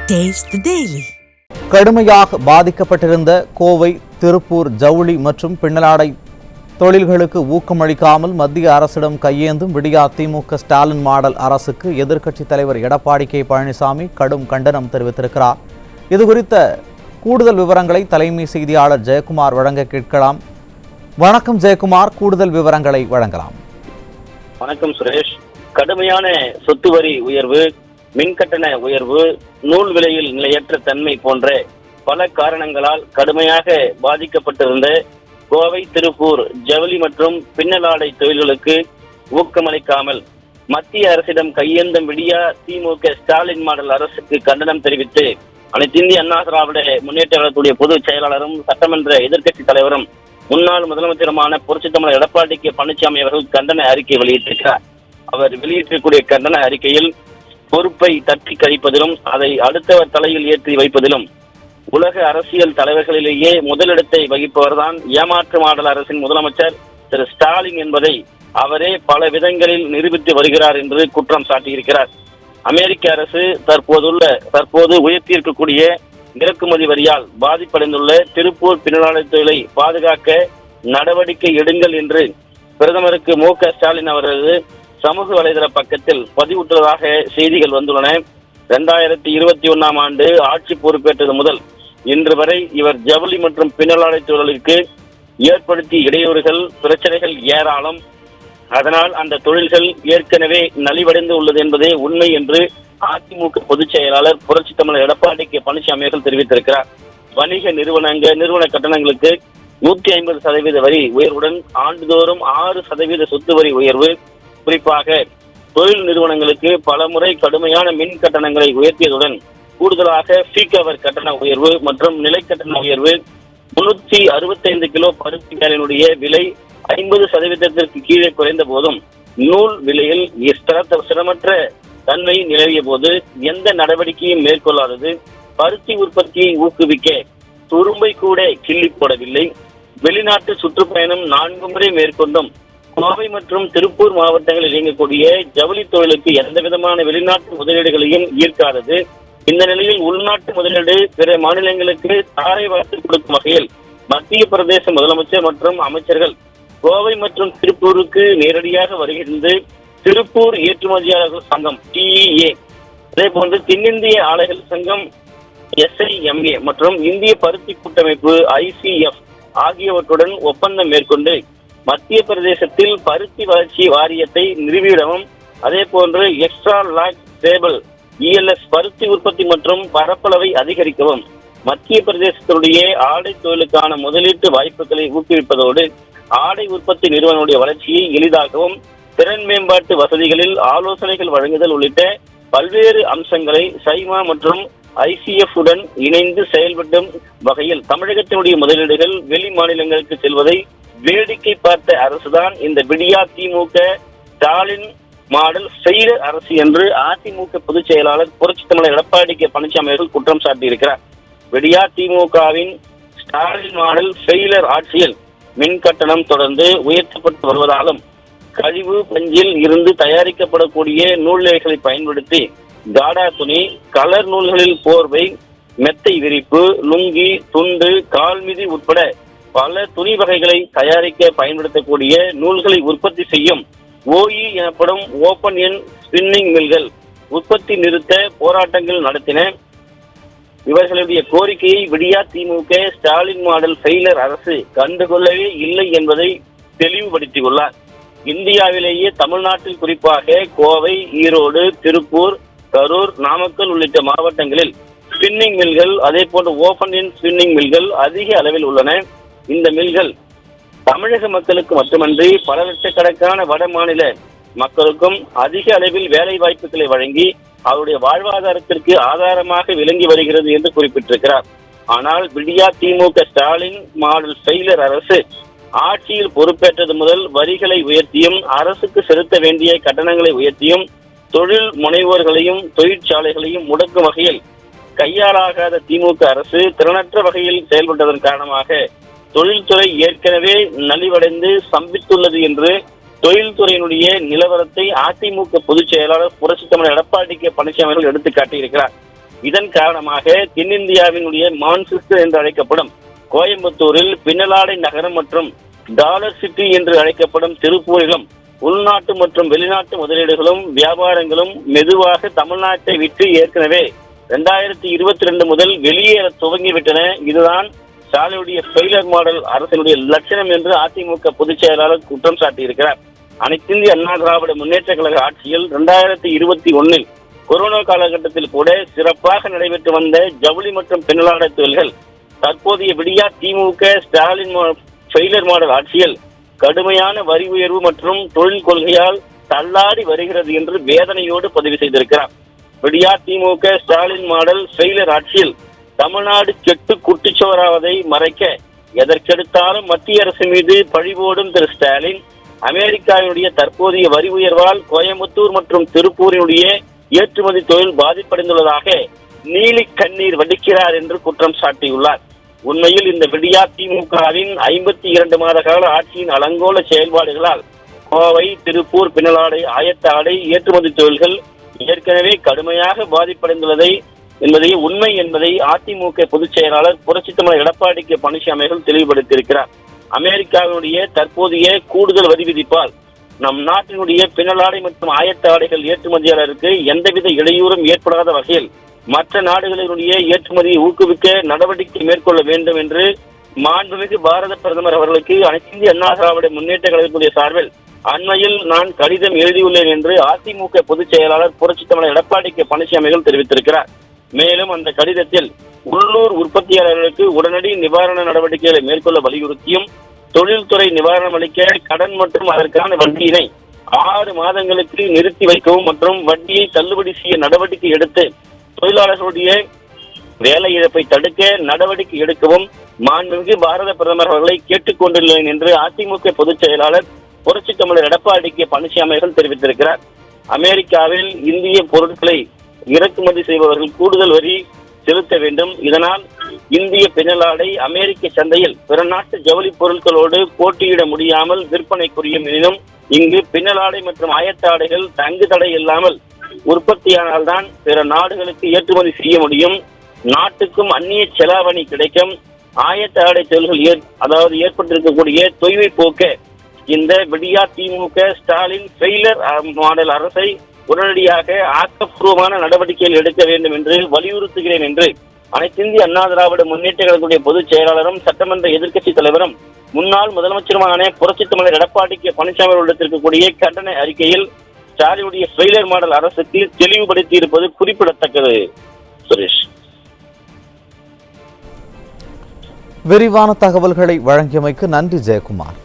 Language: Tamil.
Taste the Daily. கடுமையாக பாதிக்கப்பட்டிருந்த கோவை, திருப்பூர் ஜவுளி மற்றும் பின்னலாடை தொழில்களுக்கு ஊக்கமளிக்காமல் மத்திய அரசிடம் கையேந்தும் விடியா திமுக ஸ்டாலின் மாடல் அரசுக்கு எதிர்க்கட்சித் தலைவர் எடப்பாடி கே பழனிசாமி கடும் கண்டனம் தெரிவித்திருக்கிறார். இதுகுறித்த கூடுதல் விவரங்களை தலைமை செய்தியாளர் ஜெயக்குமார் வழங்க கேட்கலாம். வணக்கம் ஜெயக்குமார், கூடுதல் விவரங்களை வழங்கலாம். வணக்கம் சுரேஷ். கடுமையான சொத்து வரி உயர்வு, மின்கட்டண உயர்வு, நூல் விலையில் நிலையற்ற தன்மை போன்ற பல காரணங்களால் கடுமையாக பாதிக்கப்பட்டிருந்த கோவை, திருப்பூர் ஜவுளி மற்றும் பின்னலாடை தொழில்களுக்கு ஊக்கமளிக்காமல் மத்திய அரசிடம் கையேந்தும் விடியா திமுக ஸ்டாலின் மாடல் அரசுக்கு கண்டனம் தெரிவித்து அனைத்து இந்திய அண்ணா திராவிட முன்னேற்ற கழகத்துடைய பொதுச் செயலாளரும் சட்டமன்ற எதிர்க்கட்சி தலைவரும் முன்னாள் முதலமைச்சருமான புரட்சித் தமிழர் எடப்பாடி கே பழனிசாமி அவர்கள் கண்டன அறிக்கை வெளியிட்டிருக்கிறார். அவர் வெளியிட்டிருக்கக்கூடிய கண்டன அறிக்கையில் பொறுப்பை தட்டி கழிப்பதிலும் அதை அடுத்தவர் தலையில் ஏற்றி வைப்பதிலும் உலக அரசியல் தலைவர்களிலேயே முதலிடத்தை வகிப்பவர்தான் ஏமாற்று மாடல் அரசின் முதலமைச்சர் திரு ஸ்டாலின் என்பதை அவரே பல விதங்களில் நிரூபித்து வருகிறார் என்று குற்றம் சாட்டியிருக்கிறார். அமெரிக்க அரசு தற்போது உயர்த்தியிருக்கக்கூடிய இறக்குமதி வரியால் பாதிப்படைந்துள்ள திருப்பூர் பின்னலாடை தொழிலை பாதுகாக்க நடவடிக்கை எடுங்கள் என்று பிரதமருக்கு மு.க. ஸ்டாலின் அவரது சமூக வலைதள பக்கத்தில் பதிவுற்றதாக செய்திகள் வந்துள்ளன. 2021 ஆண்டு ஆட்சி பொறுப்பேற்றது முதல் இன்று வரை இவர் ஜவுளி மற்றும் பின்னலாடை தொழிலுக்கு ஏற்படுத்திய இடையூறுகள், பிரச்சனைகள் ஏராளம். அதனால் அந்த தொழில்கள் ஏற்கனவே நலிவடைந்து உள்ளது என்பதே உண்மை என்று அதிமுக பொதுச் செயலாளர் புரட்சித் தமிழர் எடப்பாடி கே பழனிசாமி அவர்கள் தெரிவித்திருக்கிறார். வணிக நிறுவன கட்டணங்களுக்கு 150% வரி உயர்வுடன் ஆண்டுதோறும் 6% சொத்து வரி உயர்வு, குறிப்பாக தொழில் நிறுவனங்களுக்கு பல முறை கடுமையான மின் கட்டணங்களை உயர்த்தியதுடன் கூடுதலாக ஃபீகவர் கட்டண உயர்வு மற்றும் நிலை கட்டண உயர்வு, 365 கிலோ பருத்தி பேரனுடைய விலை 50% கீழே குறைந்த போதும் நூல் விலையில் ஸ்திரமற்ற தன்மை நிலவிய போது எந்த நடவடிக்கையும் மேற்கொள்ளாதது, பருத்தி உற்பத்தியை ஊக்குவிக்க துரும்பை கூட கிள்ளி போடவில்லை, வெளிநாட்டு சுற்றுப்பயணம் 4 முறை மேற்கொண்டும் கோவை மற்றும் திருப்பூர் மாவட்டங்களில் இயங்கக்கூடிய ஜவுளி தொழிலுக்கு எந்த விதமான வெளிநாட்டு முதலீடுகளையும் ஈர்க்காதது, இந்த நிலையில் உள்நாட்டு முதலீடு பிற மாநிலங்களுக்கு தாரை வார்த்து கொடுக்கும் வகையில் மத்திய பிரதேச முதலமைச்சர் மற்றும் அமைச்சர்கள் கோவை மற்றும் திருப்பூருக்கு நேரடியாக வருகின்ற திருப்பூர் ஏற்றுமதியாளர்கள் சங்கம் TEA, அதே போன்று தென்னிந்திய ஆலைகள் சங்கம் SIMA மற்றும் இந்திய பருத்தி கூட்டமைப்பு ICF ஆகியவற்றுடன் ஒப்பந்தம் மேற்கொண்டு மத்திய பிரதேசத்தில் பருத்தி வளர்ச்சி வாரியத்தை நிறுவிடவும், அதே போன்று எக்ஸ்ட்ரா லார்ஜ் ஸ்டேபிள் ELS பருத்தி உற்பத்தி மற்றும் பரப்பளவை அதிகரிக்கவும், மத்திய பிரதேசத்தினுடைய ஆடை தொழிலுக்கான முதலீட்டு வாய்ப்புகளை ஊக்குவிப்பதோடு ஆடை உற்பத்தி நிறுவனங்களுடைய வளர்ச்சியை எளிதாகவும், திறன் மேம்பாட்டு வசதிகளில் ஆலோசனைகள் வழங்குதல் உள்ளிட்ட பல்வேறு அம்சங்களை சைமா மற்றும் ICF உடன் இணைந்து செயல்படும் வகையில் தமிழகத்தினுடைய முதலீடுகள் வெளி மாநிலங்களுக்கு செல்வதை வேடிக்கை பார்த்த அரசுதான் இந்த விடியா திமுக ஸ்டாலின் மாடல் ஃபெயிலர் அரசு என்று அதிமுக பொதுச் செயலாளர் புரட்சித் தமிழர் எடப்பாடி கே பழனிசாமி அவர்கள் குற்றம் சாட்டியிருக்கிறார். விடியா திமுகவின் ஸ்டாலின் மாடல் ஃபெயிலர் ஆட்சியில் மின் கட்டணம் தொடர்ந்து உயர்த்தப்பட்டு வருவதாலும் கழிவு பஞ்சில் இருந்து தயாரிக்கப்படக்கூடிய நூல்களை பயன்படுத்தி காடா துணி, கலர் நூல்களில் போர்வை, மெத்தை விரிப்பு, லுங்கி, துண்டு, கால்மிதி உட்பட பல துணி வகைகளை தயாரிக்க பயன்படுத்தக்கூடிய நூல்களை உற்பத்தி செய்யும் OE எனப்படும் ஓபன் எண்ட் ஸ்பின்னிங் மில்கள் உற்பத்தி நிறுத்த போராட்டங்கள் நடத்தின. இவர்களுடைய கோரிக்கையை விடியா திமுக ஸ்டாலின் மாடல் ஃபெயிலர் அரசு கண்டுகொள்ளவே இல்லை என்பதை தெளிவுபடுத்தியுள்ளார். இந்தியாவிலேயே தமிழ்நாட்டில் குறிப்பாக கோவை, ஈரோடு, திருப்பூர், கரூர், நாமக்கல் உள்ளிட்ட மாவட்டங்களில் ஸ்பின்னிங் மில்கள், அதே போன்று ஓபன் எண்ட் ஸ்பின்னிங் மில்கள் அதிக அளவில் உள்ளன. இந்த மில்கள் தமிழக மக்களுக்கு மட்டுமன்றி பல லட்சக்கணக்கான வட மாநில மக்களுக்கும் அதிக அளவில் வேலை வாய்ப்புகளை வழங்கி அவருடைய வாழ்வாதாரத்திற்கு ஆதாரமாக விளங்கி வருகிறது என்று குறிப்பிட்டிருக்கிறார். ஆனால் விடியா திமுக ஸ்டாலின் மாடல் ஃபெயிலர் அரசு ஆட்சியில் பொறுப்பேற்றது முதல் வரிகளை உயர்த்தியும், அரசுக்கு செலுத்த வேண்டிய கட்டணங்களை உயர்த்தியும், தொழில் முனைவோர்களையும் தொழிற்சாலைகளையும் முடக்கும் வகையில் கையாளாகாத திமுக அரசு திறனற்ற வகையில் செயல்பட்டதன் காரணமாக தொழில்துறை ஏற்கனவே நலிவடைந்து ஸ்தம்பித்துள்ளது என்று தொழில்துறையினுடைய நிலவரத்தை அதிமுக பொதுச் செயலாளர் புரட்சித் தமிழர் எடப்பாடி கே பழனிசாமி அவர்கள் எடுத்து காட்டியிருக்கிறார். இதன் காரணமாக தென்னிந்தியாவினுடைய மான்செஸ்டர் என்று அழைக்கப்படும் கோயம்புத்தூரில் பின்னலாடை நகரம் மற்றும் டாலர் சிட்டி என்று அழைக்கப்படும் திருப்பூரிலும் உள்நாட்டு மற்றும் வெளிநாட்டு முதலீடுகளும் வியாபாரங்களும் மெதுவாக தமிழ்நாட்டை விட்டு ஏற்கனவே 2022 முதல் வெளியேற துவங்கிவிட்டன. இதுதான் ஸ்டாலினுடைய ஃபெயிலர் மாடல் அரசினுடைய லட்சணம் என்று அதிமுக பொதுச் செயலாளர் குற்றம் சாட்டியிருக்கிறார். அனைத்திந்திய அண்ணா திராவிட முன்னேற்ற கழக ஆட்சியில் 2021 கொரோனா காலகட்டத்தில் கூட சிறப்பாக நடைபெற்று வந்த ஜவுளி மற்றும் பின்னலாடை தொழில்கள் தற்போதைய விடியா திமுக ஸ்டாலின் ஃபெயிலர் மாடல் ஆட்சியில் கடுமையான வரி உயர்வு மற்றும் தொழில் கொள்கையால் தள்ளாடி வருகிறது என்று வேதனையோடு பதிவு செய்திருக்கிறார். விடியா திமுக ஸ்டாலின் மாடல் ஃபெயிலர் ஆட்சியில் தமிழ்நாடு கெட்டு குட்டிச்சோராவதை மறைக்க எதற்கெடுத்தாலும் மத்திய அரசு மீது பழிபோடும் திரு ஸ்டாலின் அமெரிக்காவினுடைய தற்போதைய வரி உயர்வால் கோயம்புத்தூர் மற்றும் திருப்பூரினுடைய ஏற்றுமதி தொழில் பாதிப்படைந்துள்ளதாக நீலி கண்ணீர் வடிக்கிறார் என்று குற்றம் சாட்டியுள்ளார். உண்மையில் இந்த விடியா திமுகவின் 52 மாத கால ஆட்சியின் அலங்கோல செயல்பாடுகளால் கோவை, திருப்பூர் பின்னலாடை, ஆயத்த ஆடை ஏற்றுமதி தொழில்கள் ஏற்கனவே கடுமையாக பாதிப்படைந்துள்ளதை என்பதை உண்மை என்பதை அதிமுக பொதுச் செயலாளர் புரட்சித் தலைவர் எடப்பாடி கே பழனிசாமி அவர்கள் தெளிவுபடுத்தியிருக்கிறார். அமெரிக்காவினுடைய தற்போதைய கூடுதல் வரி விதிப்பால் நம் நாட்டினுடைய பின்னலாடை மற்றும் ஆயத்த ஆடைகள் ஏற்றுமதியாளருக்கு எந்தவித இடையூறும் ஏற்படாத வகையில் மற்ற நாடுகளினுடைய ஏற்றுமதியை ஊக்குவிக்க நடவடிக்கை மேற்கொள்ள வேண்டும் என்று மாண்புமிகு பாரத பிரதமர் அவர்களுக்கு அனைத்து இந்திய அண்ணா திராவிட முன்னேற்ற கழகத்துடைய சார்பில் அண்மையில் நான் கடிதம் எழுதியுள்ளேன் என்று அதிமுக பொதுச் செயலாளர் புரட்சித் தலைவர் எடப்பாடி கே பழனிசாமி அவர்கள் தெரிவித்திருக்கிறார். மேலும் அந்த கடிதத்தில் உள்ளூர் உற்பத்தியாளர்களுக்கு உடனடி நிவாரண நடவடிக்கைகளை மேற்கொள்ள வலியுறுத்தியும் தொழில்துறை நிவாரணம் அளிக்க கடன் மற்றும் அதற்கான வட்டியினை 6 மாதங்களுக்கு நிறுத்தி வைக்கவும் மற்றும் வட்டியை தள்ளுபடி செய்ய நடவடிக்கை எடுத்து தொழிலாளர்களுடைய வேலை இழப்பை தடுக்க நடவடிக்கை எடுக்கவும் மாண்புமிகு பாரத பிரதமர் அவர்களை கேட்டுக் கொண்டுள்ளேன் என்று அதிமுக பொதுச் செயலாளர் புரட்சித் தமிழர் எடப்பாடி கே பழனிசாமி அவர்கள் தெரிவித்திருக்கிறார். அமெரிக்காவில் இந்திய பொருட்களை இறக்குமதி செய்பவர்கள் கூடுதல் வரி செலுத்த வேண்டும். இதனால் இந்திய பின்னலாடை அமெரிக்க சந்தையில் பிற நாட்டு ஜவுளி பொருட்களோடு போட்டியிட முடியாமல் விற்பனை புரியும். எனினும் இங்கு பின்னலாடை மற்றும் ஆயத்த ஆடைகள் தங்கு தடை இல்லாமல் உற்பத்தியானால்தான் பிற நாடுகளுக்கு ஏற்றுமதி செய்ய முடியும். நாட்டுக்கும் அந்நிய செலாவணி கிடைக்கும். ஆயத்த ஆடை தொழில்கள் ஏற்பட்டிருக்கக்கூடிய தொய்வை போக்க இந்த விடியா திமுக ஸ்டாலின் ஃபெயிலர் மாடல் அரசை உடனடியாக ஆக்கப்பூர்வமான நடவடிக்கைகள் எடுக்க வேண்டும் என்று வலியுறுத்துகிறேன் என்று அனைத்து இந்திய அண்ணா திராவிட முன்னேற்ற கழகத்துடைய பொதுச் செயலாளரும் சட்டமன்ற எதிர்க்கட்சி தலைவரும் முன்னாள் முதலமைச்சருமான புரட்சித் தமிழர் எடப்பாடி கே பழனிசாமி அவர்களிடத்திற்கக்கூடிய கண்டன அறிக்கையில் ஸ்டாலினுடைய ஃபெயிலர் மாடல் அரசுக்கு தெளிவுபடுத்தி இருப்பது குறிப்பிடத்தக்கது. சுரேஷ், விரிவான தகவல்களை வழங்கியமைக்கு நன்றி ஜெயக்குமார்.